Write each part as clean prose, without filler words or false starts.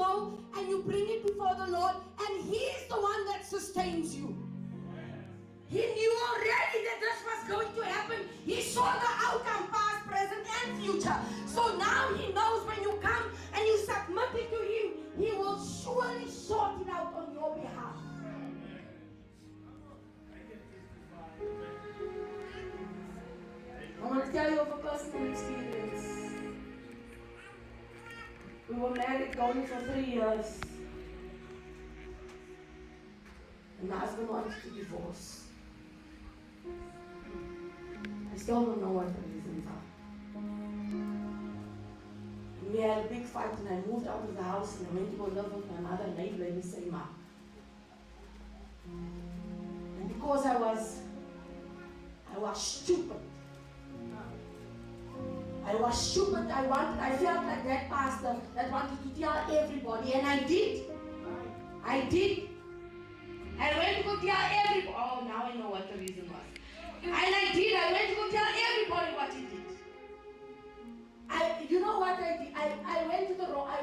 go and you bring it before the Lord, and He's the one that sustains you. He knew already that this was going to happen. He saw the outcome, past, present, and future. So now He knows when you come and you submit it to Him, He will surely sort it out on your behalf. I want to tell you of a personal experience. We were married going for 3 years. And my husband wanted to divorce. I still don't know what the reasons are. And we had a big fight, and I moved out of the house and I went to go live with my mother neighbor in the same house. And because I was stupid. I felt like that pastor that wanted to tell everybody, and I did. I went to go tell everybody. Oh, now I know what the reason was. And I did. I went to go tell everybody what he did. You know what I did? I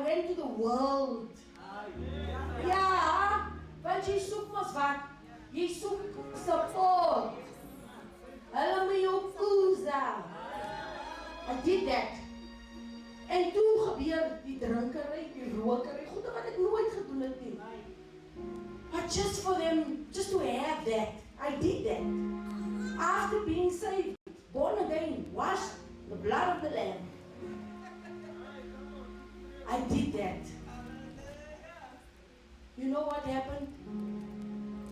went to the world. Ja, want jy soek mos wat? Jy soek support. Hulle moet jou koesa. I did that. En toe gebeur die drinkery, die rokery, goede wat ek nooit gedoen het nie. But just for them, just to have that, I did that. After being saved, born again, washed the blood of the Lamb, I did that. You know what happened?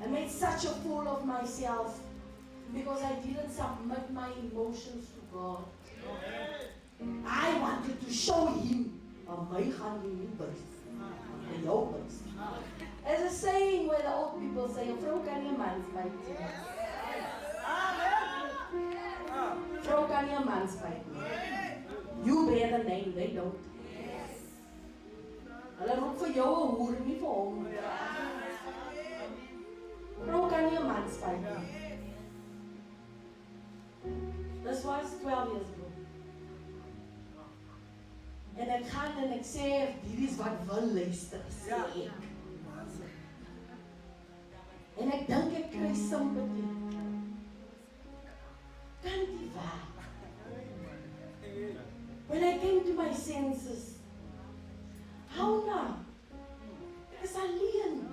I made such a fool of myself because I didn't submit my emotions to God. I wanted to show Him, my gaan jy nie bid. En jou bid. As a saying where the old people say, 'n vrou kan nie 'n man spyt nie. Vrou kan nie 'n man spyt nie. You bear the name, they don't. Hulle roep vir jou 'n hoer, nie vir hom. Vrou kan nie 'n man spyt nie. This was 12 years ago. En ek gaan en ek sê, dit is wat wil luister, sê ek. En ek dink ek kry sympathy. Kan die waar? When I came to my senses, how now? Ek is alleen.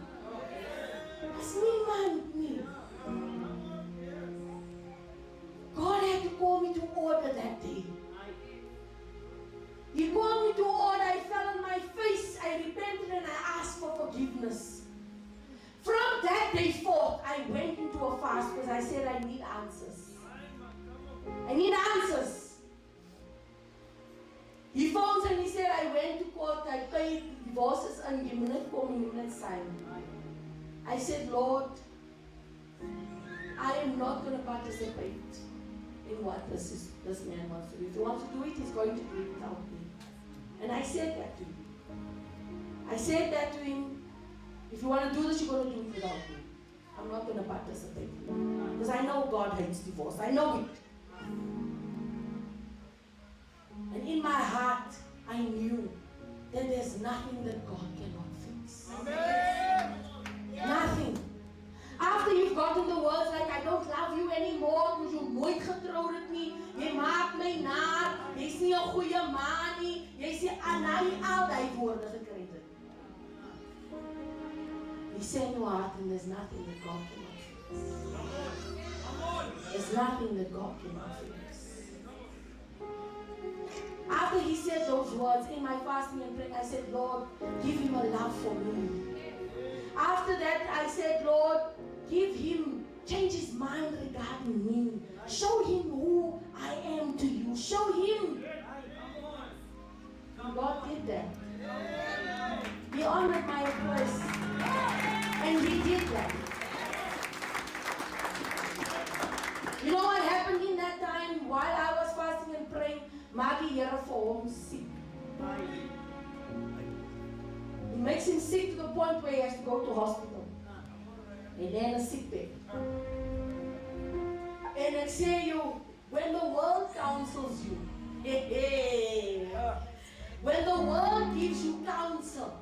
As niemand nie. God had to call me to order that day. He called me to order. I fell on my face. I repented and I asked for forgiveness. From that day forth, I went into a fast because I said I need answers. I need answers. He phones and he said, I went to court, I paid divorces and you not come, you not sign. I said, Lord, I am not going to participate in what this man wants to do. If he wants to do it, he's going to do it without me. And I said that to him. I said that to him. If you want to do this, you're going to do it without me. I'm not going to participate. Because I know God hates divorce. I know it. And in my heart, I knew that there's nothing that God cannot fix. Amen. Nothing. After you've gotten the words like, I don't love you anymore, because you nooit getroud het nie, jy maak my naar, jy's nie 'n goeie man nie, jy sê nou jy al die woorde gekry het. You say in your heart, and there's nothing that God cannot fix. There's nothing that God cannot fix. After he said those words in my fasting and prayer, I said, Lord, give him a love for me. After that, I said, Lord, change his mind regarding me. Show him who I am to you. Show him. And God did that. He honored my request. And he did that. You know what happened in that time while I was fasting and praying? Maggie Here for him sick. It makes him sick to the point where he has to go to hospital. And then a sick bed. And I say you, when the world counsels you, when the world gives you counsel,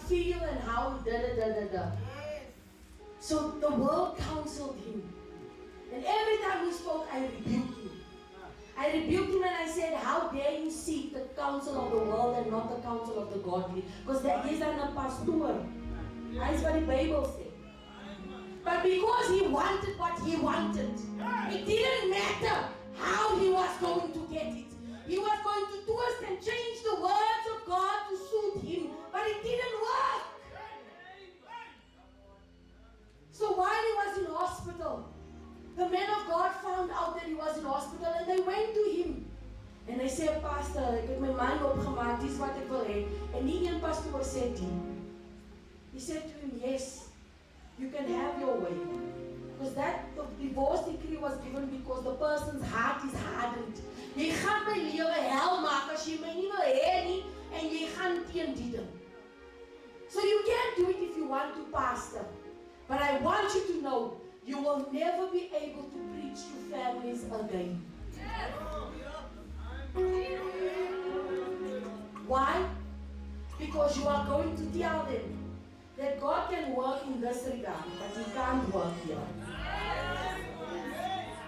feel and how he da. So the world counseled him. And every time he spoke, I rebuked him. I rebuked him and I said, how dare you seek the counsel of the world and not the counsel of the godly? Because he is not a pastor. That's what the Bible says. But because he wanted what he wanted, it didn't matter how he was going to get it. He was going to twist and change the words of God to suit him, but it didn't work. So while he was in hospital, the men of God found out that he was in hospital and they went to him. And they said, Pastor, ek het my mind opgemaak, dis wat ek wil hê. En die een pastoor said to him, he said to him, yes, you can have your way. Because the divorce decree was given because the person's heart is hardened. Jy gaan my lewe hel maak as jy my nie wil hê nie en jy gaan teen die ding. So you can't do it if you want to, Pastor. But I want you to know, you will never be able to preach to families again. Why? Because you are going to tell them that God can work in this regard, but He can't work here.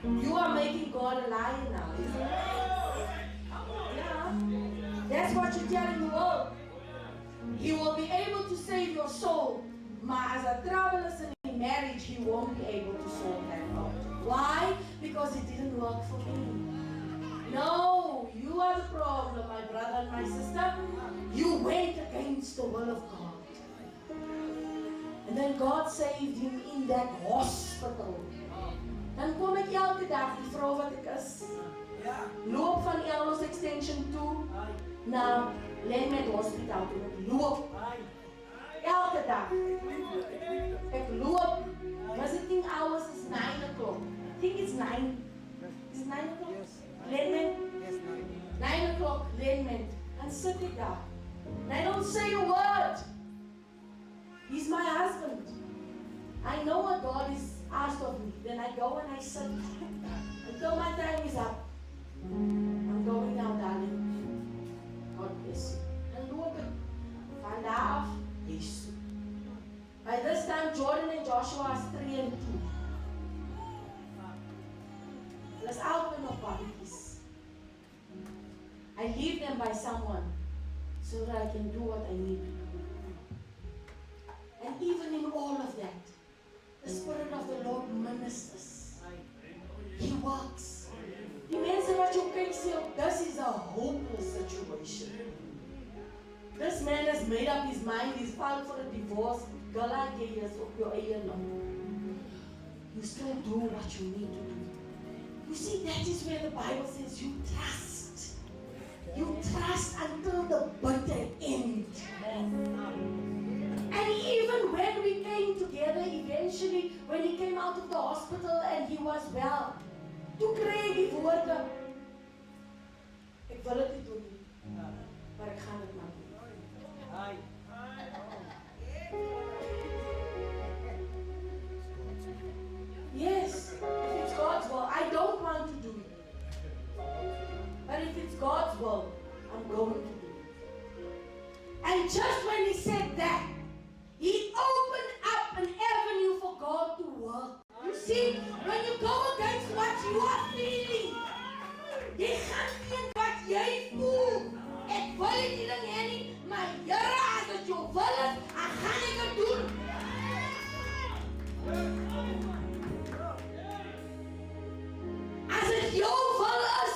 You are making God a liar now, isn't it? Yeah. That's what you're telling the world. He will be able to save your soul, but as a trouble is in marriage, He won't be able to solve that problem. Why? Because it didn't work for me. No, you are the problem, my brother and my sister. You went against the will of God. And then God saved him in that hospital. Dan kom ek elke dag, die vrou wat ek is, loop van Evangelize extension toe na Landmark Hospital toe. Ek loop. Elke dag. Ek loop. Visiting hours is 9 o'clock. I think it's 9. Is it 9 o'clock? Yes. Landmark? Yes, 9. 9 o'clock, Landmark. And sit ek daar. And I don't say a word. He's my husband. I know what God is asked of me. Then I go and I sit until my time is up. I'm going now, darling. God bless you. And loop it. Van daar af, yes. By this time, Jordan and Joshua are 3 and 2. Let's open up babies. I leave them by someone so that I can do what I need to do. And even in all of that, the Spirit of the Lord ministers. He works. Die mense wat jou kyk sê, this is a hopeless situation. This man has made up his mind, he's filed for a divorce. Gala years op jou eie naam. You still do what you need to do. You see, that is where the Bible says you trust. You trust until the bitter end. And even when we came together, eventually, when he came out of the hospital and he was well, toe kry ek die woorde, ek wil dit nie doen nie, maar ek gaan dit maar doen. Yes, if it's God's will, I don't want to do it. But if it's God's will, I'm going to do it. And just when he said that, he opened up an avenue for God to work. You see, when you go against what you are feeling, jy gaan teen wat jy voel. Ek wil nie ding hê nie, maar Here, as dit jou wil is, dan gaan ek dit doen. As dit jou wil is,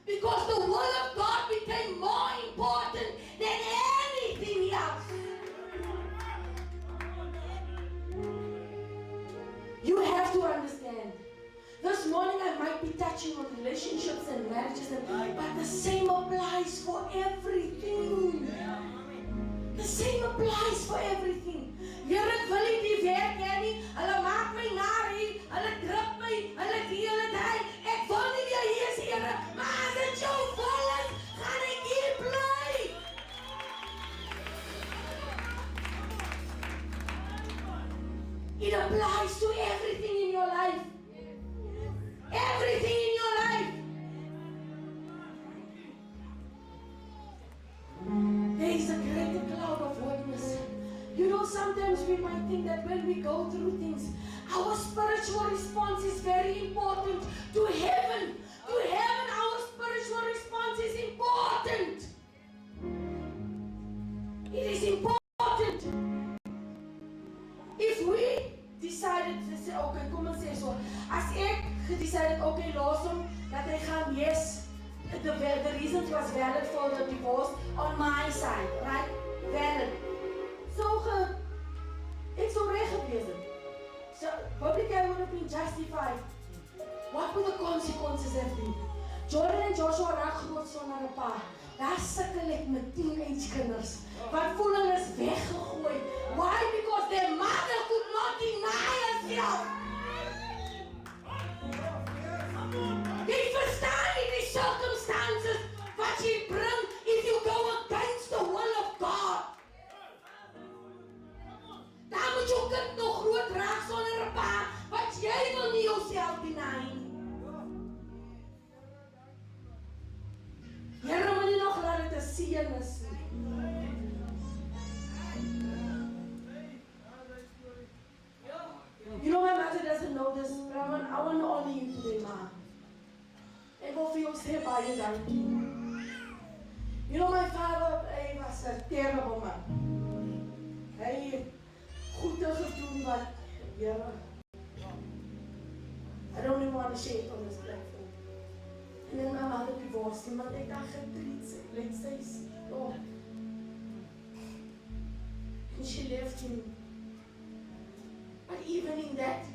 because the will of God became more important than anything else. You have to understand. This morning I might be touching on relationships and marriages, but the same applies for everything. The same applies for everything. Here ek wil nie die werk hê nie. Hulle maak my naar hier. Hulle druk my. Hulle die, hulle die. Ek wil nie meer hier is, Here. Maar as dit jou wil is, gaan ek hier bly. It applies to everything in your life. Everything in your life. There is a great cloud of witness think that when we go through things, our spiritual response is very important to heaven. To heaven, our spiritual response is important. It is important. If we decided to say, okay, kom ons sê so, as ek decided, okay, los hom, dat hy gaan, yes, the reasons was valid for the divorce on my side, right? Valid. So, it's already gewees. So, publicly would have been justified. What would the consequences have been? Jordan en Joshua raak groot sonder 'n pa. Daar sukkel ek met teenagekinders. Wat voel hulle is weggegooi? Why? Because their mother could not deny herself. Jy verstaan nie die circumstances wat jy bring if you go against the will of God. Daar moet jou kind nog groot raak sonder 'n pa, wat jy wil nie jouself deny nie. Here moet nie nog laat dit 'n seën is nie. You know, my mother doesn't know this, but I want to honor you today, Ma. Ek wil vir jou sê baie dankie. You know, my father, hy was 'n terrible man. Hy het goede gedoen wat, Here, I don't even want to share it on this platform. And then my mother divorced him, and ek dacht, let's say, oh. And she left him. But even in that,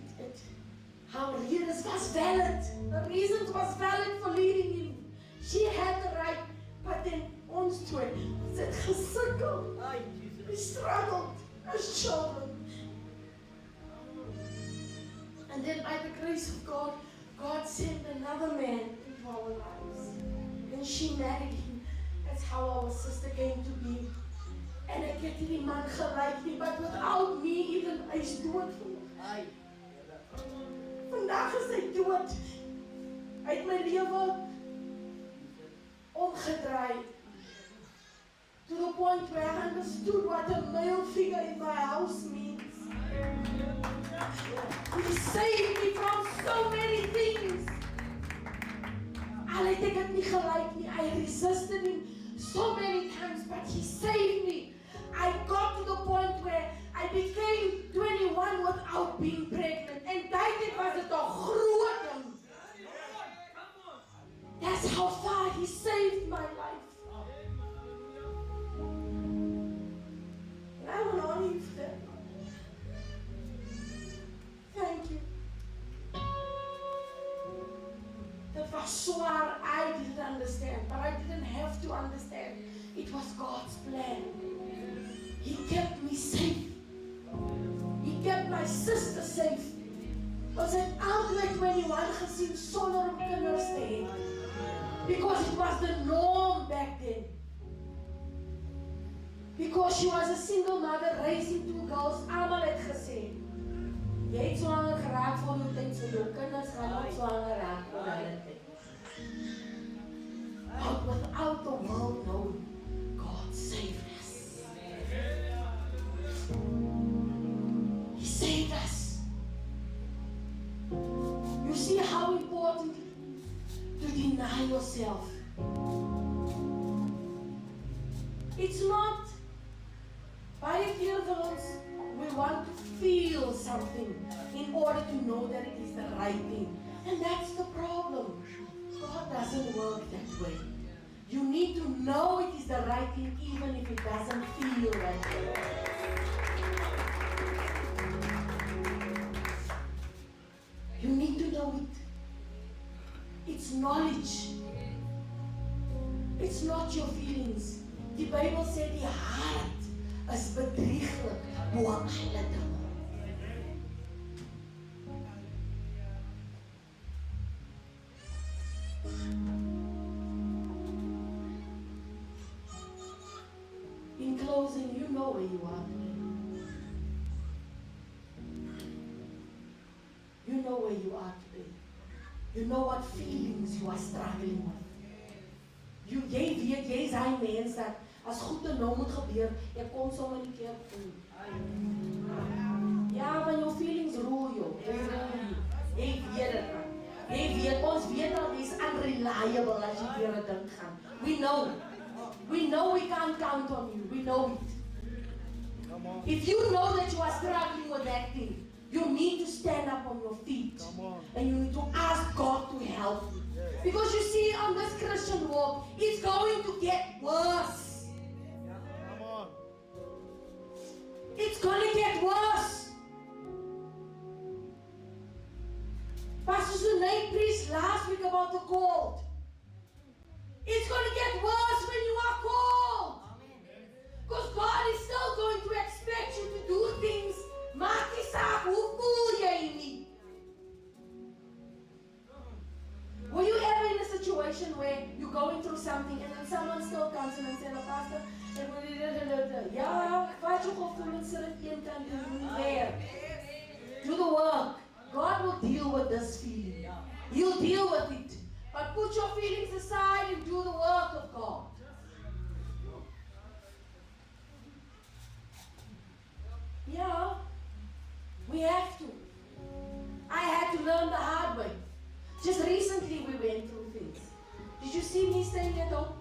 her reasons was valid. The reasons was valid for leaving him. She had the right, but then ons twee, ons het gesukkel. We struggled as children. And then by the grace of God, God sent another man into our lives. And she married him. That's how our sister came to be. And ek het die man gelyk nie, but without me even, hy's dood vandag. Vandag is hy dood. Hy het my lewe omgedraai. To the point where I understood what a male figure in my house means. He saved me from so many things. Al het ek het nie gelyk nie. I resisted him so many times, but he saved me. I got to the point where I became 21 without being pregnant. And dit was het 'n groot ding. That's how far he saved my life. And I will honor you for that. Thank you. That was swaar. I didn't understand, but I didn't have to understand. It was God's plan. He kept me safe. He kept my sister safe. Ons het altyd 21 gesien sonder om kinders te hê. Because it was the norm back then. Because she was a single mother raising 2 girls. Almal het gesê, jy het swanger geraak voor jou tyd, so jou kinders gaan ook swanger raak voor hulle tyd. But without the world knowing, God saved us. He saved us. You see how important to deny yourself. It's not by feelings. We want to feel something in order to know that it is the right thing. And that's the problem. God doesn't work that way. You need to know it is the right thing even if it doesn't feel right. You need to know it. It's knowledge. It's not your feelings. Die Bijbel sê die hart is bedrieglik bo alle dinge. In closing, you know where you are today. You know where you are today. You know what feelings you are struggling with. Jy weet, jy is hy mens dat as goed en nou moet gebeur, jy kom sommer nie keer voel. reliable as jy deur 'n ding gaan. We know we can't count on you. We know it. If you know that you are struggling with that thing, you need to stand up on your feet and you need to ask God to help you. Because you see, on this Christian walk, it's going to get worse. It's going to get worse. Pastor Sunay preached last week about the cold. It's going to get worse when you are cold. Because God is still going to expect you to do things. Maak nie saak, hoe voel jy nie? Were you ever in a situation where you're going through something and then someone still comes in and says, Pastor, ja, wat jy gevoelens sit dit een kant doen weer. Do the work. God will deal with this feeling. He'll deal with it. But put your feelings aside and do the work of God. Yeah, we have to. I had to learn the hard way. Just recently we went through things. Did you see me staying at home?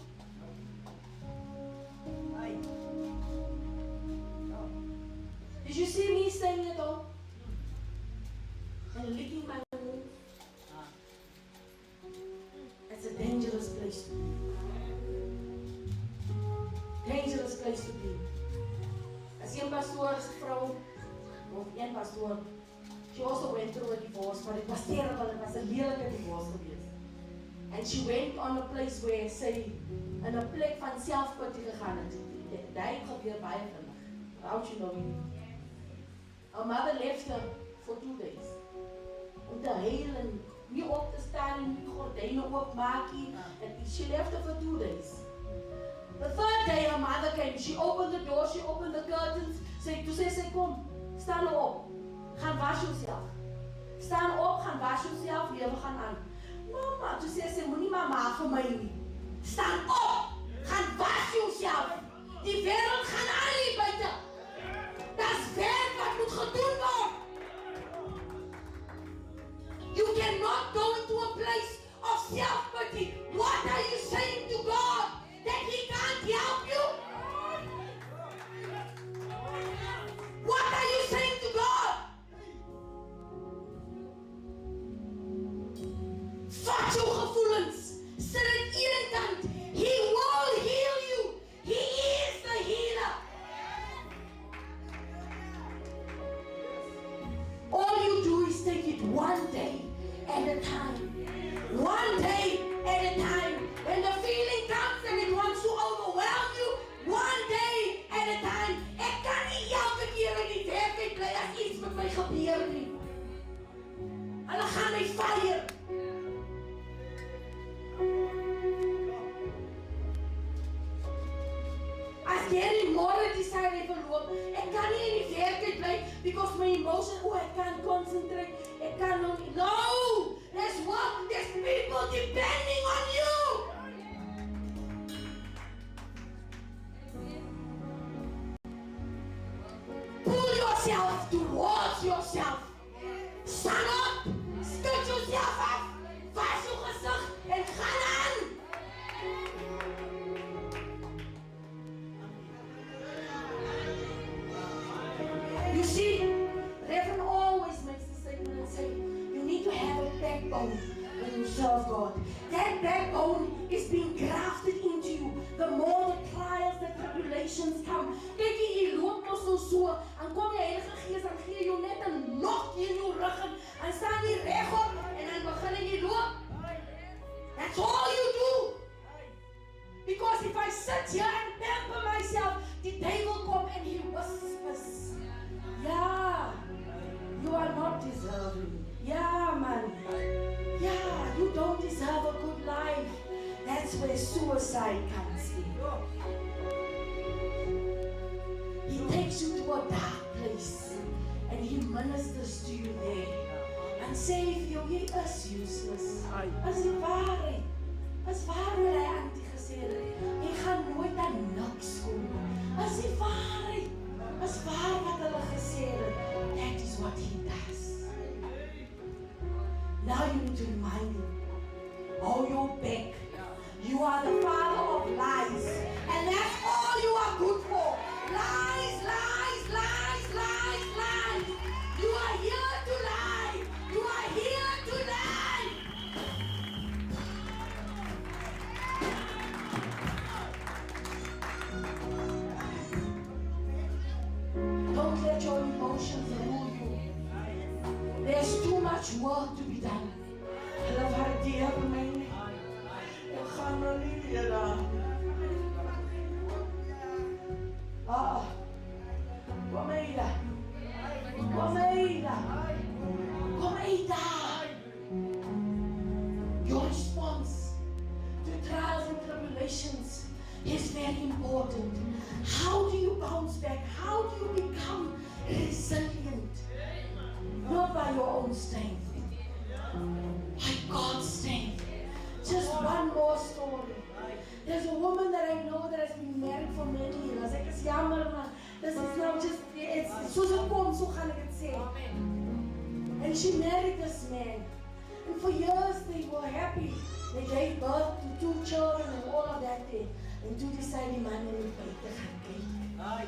Did you see me staying at home? And licking my wound? It's a dangerous place to be. Dangerous place to be. As een pastoor's vrou, of een pastoor, she also went through a divorce, but it was terrible. It was a lelike divorce geweest. And she went on a place where sy in 'n plek van selfpity gegaan het. Dit gebeur baie vinnig. Without you knowing it. Her mother left her for 2 days. Om te huil en nie op te staan en nie gordyne oopmaak nie. And she left her for 2 days. The third day her mother came. She opened the door, she opened the curtains. Toe sê sy, kom, staan nou op. Gaan was jouself. Staan op, gaan was jouself, lewe gaan aan. Mama, toe sê sy, moenie mama vir my nie. Staan op, gaan was jouself. Die wêreld gaan aan hier buite. Daar's werk wat moet gedoen word. You cannot go into a place of self-pity. What are you saying to God? That He can't help you? What are you saying to God? Vat jou gevoelens. Sit dit een kant. He will heal you. He is the healer. All you do is take it one day at a time. One day at a time. When the feeling comes and it wants to overwhelm you, one day at a time. Ek kan nie elke keer in die werkheid bly as iets met my gebeur nie. Hulle gaan my fire. As Gary Moore decide hy verloop, ek kan nie in die werkheid bly because my emotions, ek can't concentrate, ek kan nog nie. No! There's work, there's people depending on you! Pull yourself towards yourself. Stand up, skud yourself af, was jou gesig en gaan aan! You see, Reverend always makes the statement and say, you need to have a backbone when you serve God. That backbone is being grafted into you. The more the trials, the tribulations come. Kyk jy loop mos so, en kom die Heilige Gees en gee jou net 'n nok in jou rug en staan jy regop en dan begin jy loop. That's all you do. Because if I sit here and pamper myself, the devil come and he whispers, yeah, you are not deserving. Yeah, man. Yeah, you don't deserve a good life. That's where suicide comes in. He takes you to a dark place and he ministers to you there and says, you is useless. As die waarheid. As waar wat hy auntie gesê het, jy gaan nooit aan niks kom. As die waarheid. As waar wat hulle gesê het, that is what he does. Now you need to remind him hold your back. You are the father of lies. And that's all you are good for. Lies, lies, lies, lies, lies. You are here to lie. You are here to lie. Don't let your emotions rule you. There's too much work to be done. Hulle waardeer my nie. Ek gaan nou nie weer daar. Kom Aida. Kom Aida. Kom Aida. Your response to trials and tribulations is very important. How do you bounce back? How do you become resilient? Not by your own strength, by God's strength. Just one more story. There's a woman that I know that has been married for many years. Ek is jammer, maar this is now just, it's soos ek kom, so gaan ek het sê. And she married this man. And for years they were happy. They gave birth to 2 children and all of that thing. And toe decided die man in die buite gaan kyk.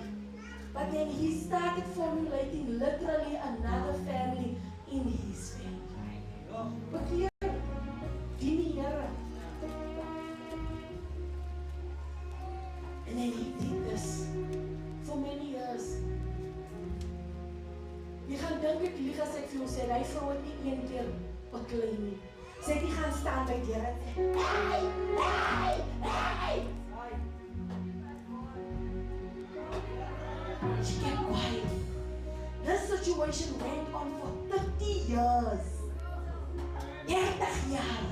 But then he started formulating literally another family in his family. But here, die Here. And then he did this for many years. Jy gaan dink ek lieg as ek vir jou sê, hy vrou het nie een keer beklei nie. Sy het nie gaan staan by die Here en sê, hey, hey, hey. She kept quiet. This situation went on for 30 years. 30 jaar.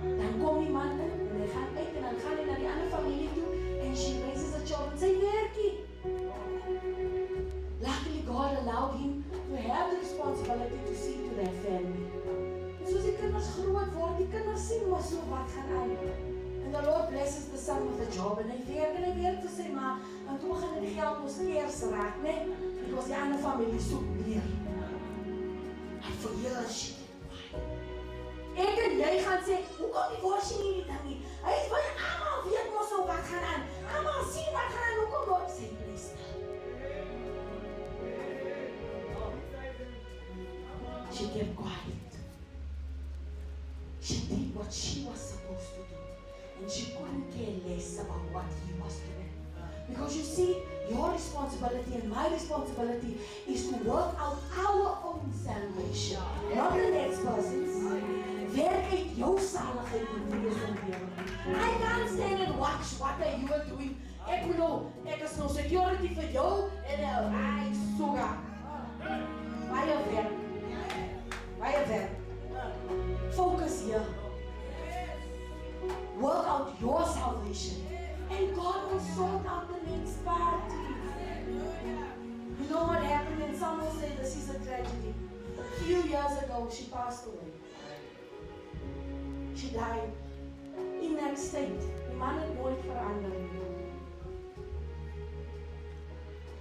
Dan kom die man in en hy gaan uit en dan gaan hy na die ander familie toe and she raises a child. Sy werkie. Luckily God allowed him to have the responsibility to see to that family. En soos die kinders groot word, die kinders sien maar so wat gaan aan. And the Lord blesses the son with a job and hy werk vir sy ma. En toe gaan die geld ons eers raak, né? Because die ander familie soek meer. And for years she did fine. Ek en jy gaan sê, hoekom die worsie nie die ding nie? Hy is baie almal weet mos nou wat gaan aan. Almal sien wat gaan aan, hoekom word sy bly stil? She kept quiet. She did what she was supposed to do. And she couldn't care less about what he was doing. Because you see, your responsibility and my responsibility is to work out our own salvation, not the next person's. Werk uit jou saligheid in die lewe. I can't stand and watch what you are doing. Ek is nou security vir jou en hy soga. Baie werk. Focus here. Work out your salvation. And God will sort out the next party. You know what happened? And some will say this is a tragedy. A few years ago, she passed away. She died in that state. Die man het nooit verander.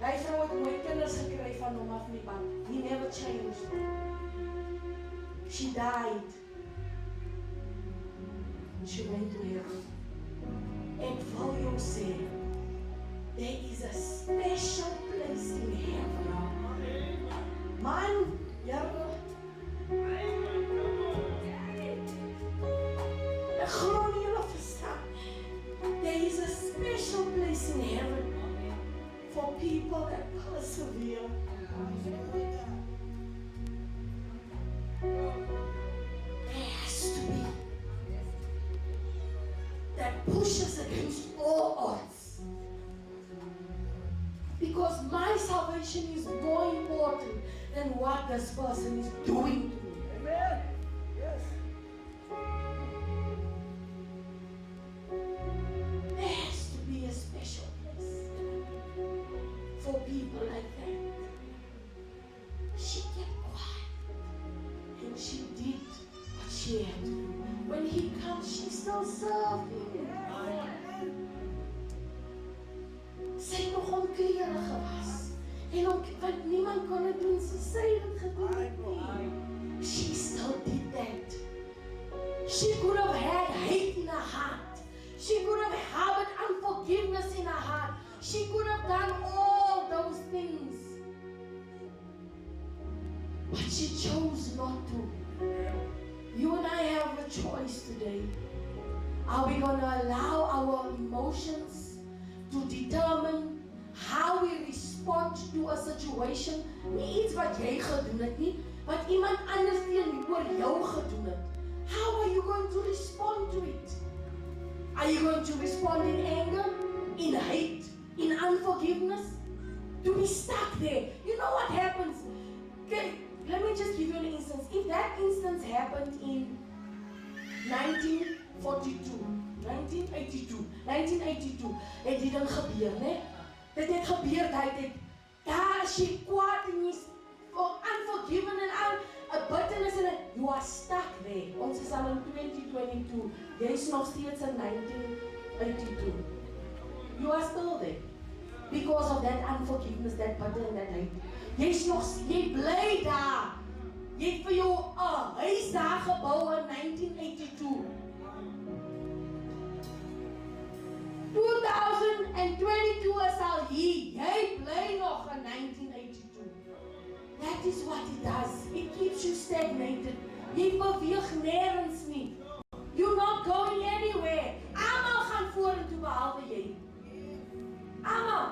Die vrou het nooit kinders gekry van hom af nie, but he never changed. She died. And she went to heaven. Ek wil jou sê, there is a special place in heaven. Man, Here, ek glo nie julle verstaan. There is a special place in heaven for people that persevere. There has to be. That pushes against all odds. Because my salvation is more important than what this person is doing to me. Amen. Yes. There has to be a special place for people like that. She kept quiet and she did what she had to do. When he comes, she still served him. Sy het nog om klere gewas. En want niemand kon het doen, so sy het gedoen. She still did that. She could have but she chose not to. You and I have a choice today. Are we going to allow our emotions to determine how we respond to a situation? Nie iets wat jy gedoen het nie, wat iemand anders teenoor jou gedoen het. How are you going to respond to it? Are you going to respond in anger, in hate, in unforgiveness? To be stuck there. You know what happens? Okay, let me just give you an instance. If that instance happened in 1982, het dit dan gebeur, né? Dit het gebeur, daar is jy kwaad en jy's unforgiven and a bitterness and you are stuck there. Ons is al in 2022. Jy's nog steeds in 1982. You are still there. Because of that unforgiveness, that bitter and that hate. Jy bly daar. Jy het vir jou 'n huis daar gebou in 1982. 2022 is al hier. Jy bly nog in 1982. That is what it does. It keeps you stagnated. Jy beweeg nêrens nie. You're not going anywhere. Almal gaan vorentoe behalwe jy. Almal.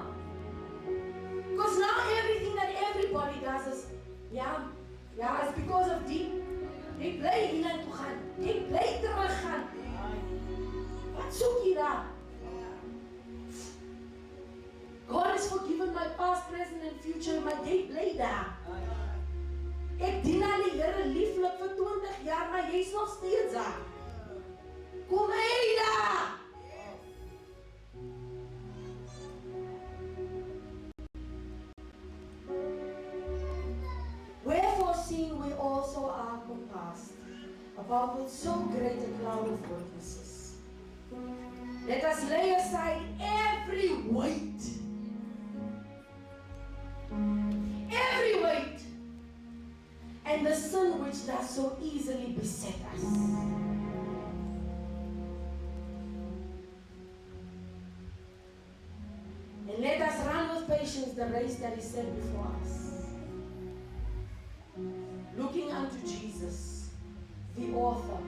Because now everything that everybody does is, it's because of die. Jy bly hiernatoe gaan. Jy bly terug gaan. Wat soek jy daar? God has forgiven my past, present and future, maar jy bly daar. Ek dien aan die Here lieflik vir 20 jaar, maar jy's nog steeds daar. Kom uit daar! Wherefore, seeing we also are compassed about with so great a cloud of witnesses, let us lay aside every weight, and the sin which does so easily beset us. And let us run with patience the race that is set before us, looking unto Jesus, the author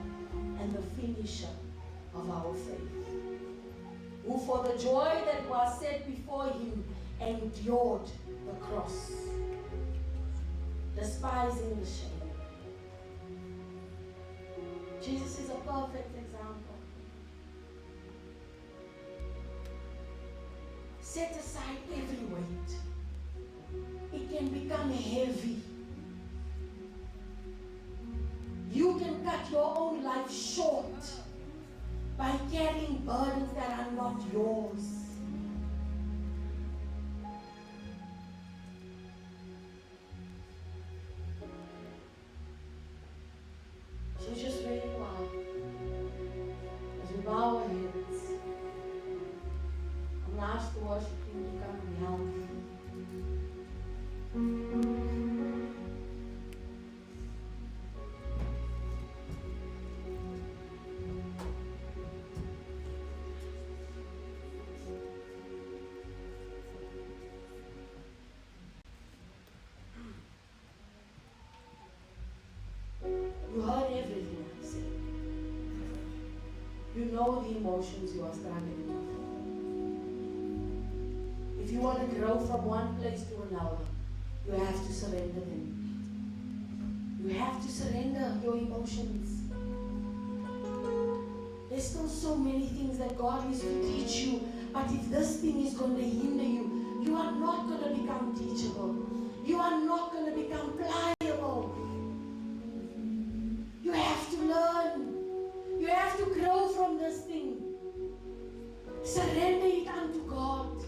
and the finisher of our faith, who for the joy that was set before him endured the cross, despising the shame. Jesus is a perfect example. Set aside every weight. It can become heavy. You can cut your own life short by carrying burdens that are not yours. So just where you are, as we bow our heads, I'm going to ask the worship team to come and help. You heard everything I said. You know the emotions you are struggling with. If you want to grow from one place to another, you have to surrender them. You have to surrender your emotions. There's still so many things that God needs to teach you, but if this thing is going to hinder you, you are not going to become teachable. You are not going to become pliable. You have to learn. You have to grow from this thing. Surrender it unto God.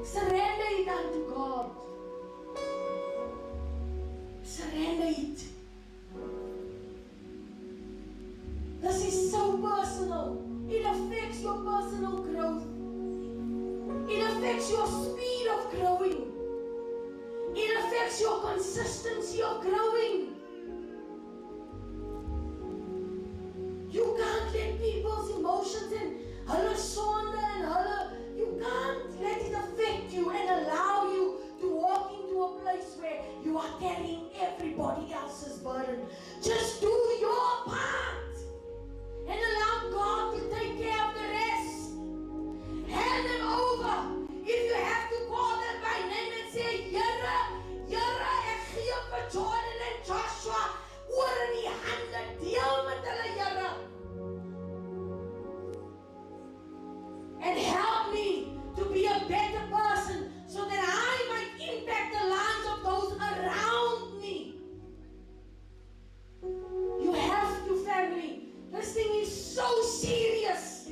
Surrender it unto God. Surrender it. This is so personal. It affects your personal growth. It affects your speed of growing. It affects your consistency of growing. You can't let people's emotions and hulle sonde and hulle, you can't let it affect you and allow you to walk into a place where you are carrying everybody else's burden. Just do your part and allow God to take care of the rest. Hand them over. If you have to call them by name and say, Here, ek gee vir Jordan en Joshua oor in die hande, deel met hulle, Here. And help me to be a better person so that I might impact the lives of those around me. You have to, family. This thing is so serious.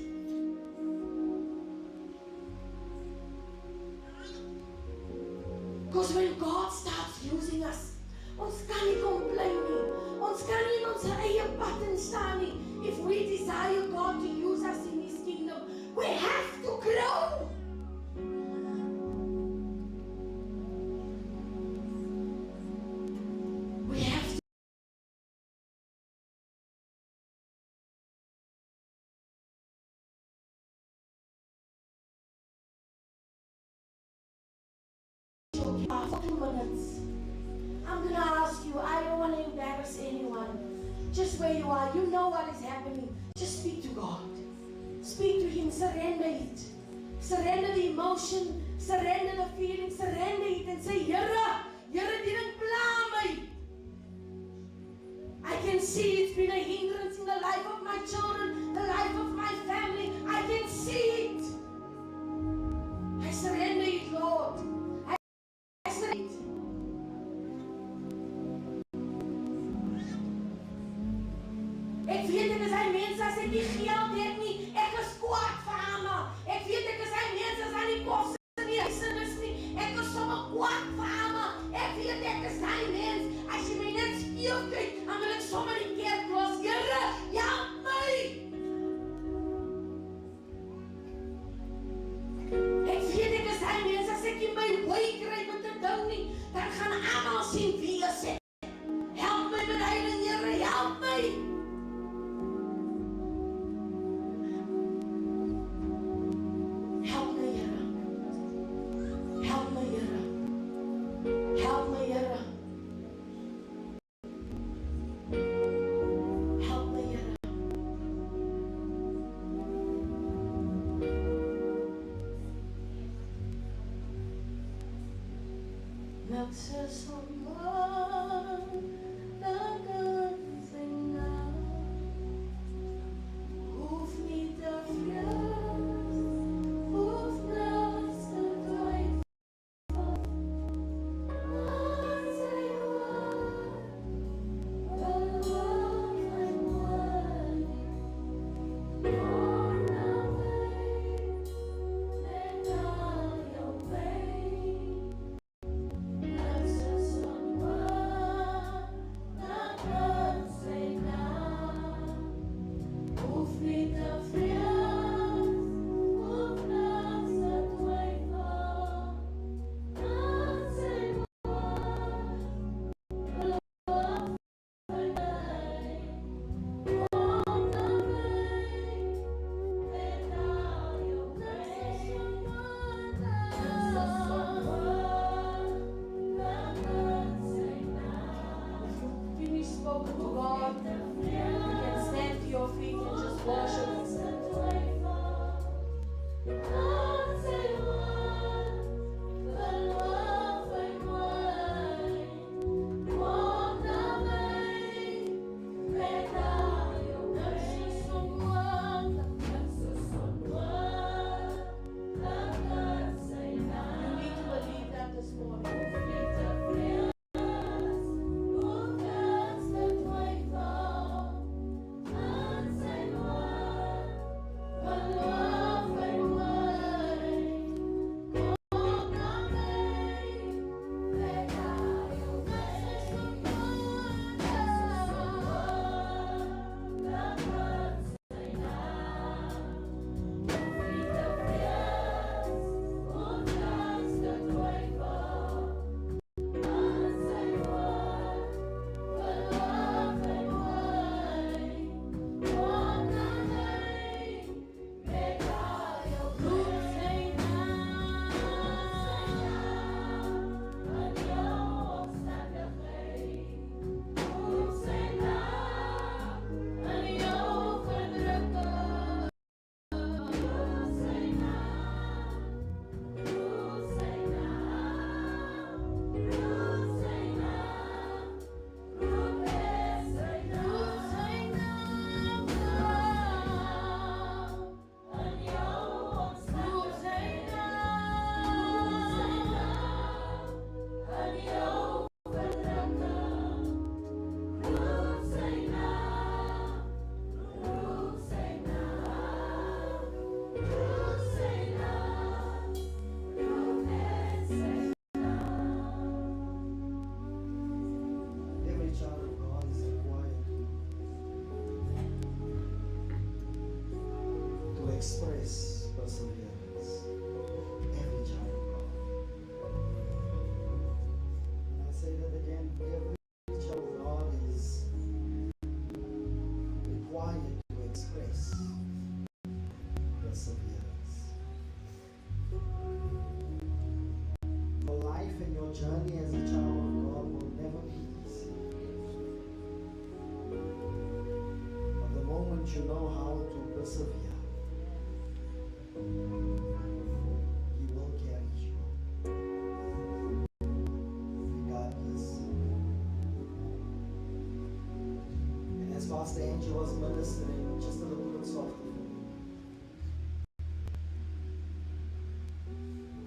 Because when God starts using us, ons kan nie complain nie. Ons kan nie in ons eie pad instaan nie. If we desire God to use us in His kingdom, we have to grow. We have to. For 2 minutes. I'm going to ask you, I don't want to embarrass anyone. Just where you are, you know what is happening. Just speak to God. Speak to Him, surrender it. Surrender the emotion, surrender the feeling, surrender it and say, Here didn't plan me. I can see it's been a hindrance in the life of my children, the life of my family. I can see it. I surrender it, Lord. I surrender it. Ek weet ek is hy mense as ek nie geld het nie, ek is kwaad vir hama. Ek weet ek is hy mense as hy nie kos nie, sin is nie, ek is sommer kwaad vir hama. Ek weet ek is hy mens, as jy my net skiel kyk, dan wil ek sommer die kerk los. Here, help my! Ek weet ek is hy mens, as ek in my way kry met die ding nie, dan gaan almal sien wie is ek. Help my met heiling, Here, help my! So life and your journey as a child of God will never be easy. But the moment you know how to persevere, He will carry you. Regardless. And as Pastor Angie was ministering, just a little bit softer for me.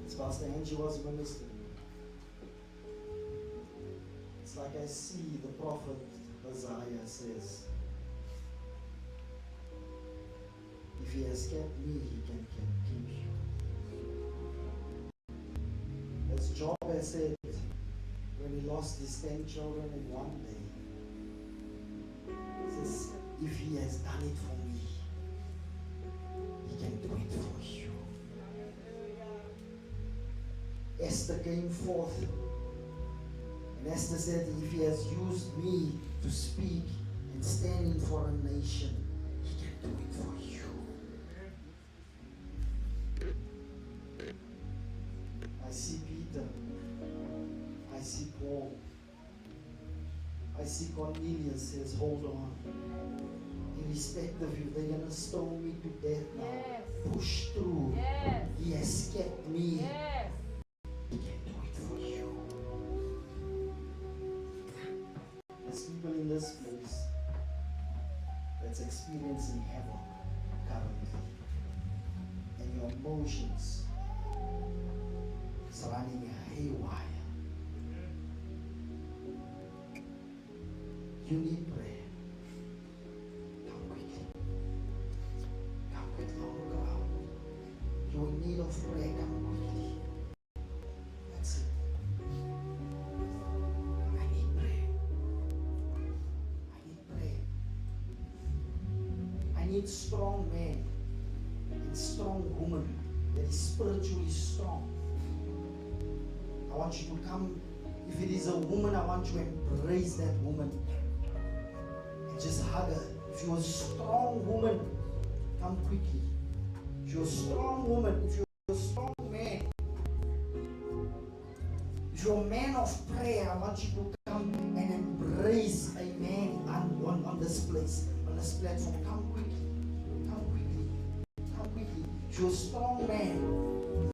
As Pastor Angie was ministering, it's like I see the prophet Isaiah says, if He has kept me, He can keep you. As Job has said, when he lost his 10 children in one day, he says, if He has done it for me, He can do it for you. Esther came forth, and Esther said, if He has used me to speak and stand in for a nation, He can do it for you. I see Peter, I see Paul, I see Cornelius says, hold on. Irrespective of you, they're going to stone me to death now. Yes. Push through. Yes. He has kept me. Yes. He can do it for you. There's people in this place that's experiencing havoc currently. And your emotions is running haywire. You need prayer. Come quickly. Come quickly on the ground. You're in need of prayer. Come quickly. That's it. I need prayer. I need prayer. I need strong men and strong women that is spiritually strong. I want you to come. If it is a woman, I want you to embrace that woman. Just hug her. If you're a strong woman, come quickly. If you're a strong woman, if you're a strong man, if you're a man of prayer, I want you to come and embrace a man on this place, on this platform. Come quickly. Come quickly. Come quickly. If you're a strong man,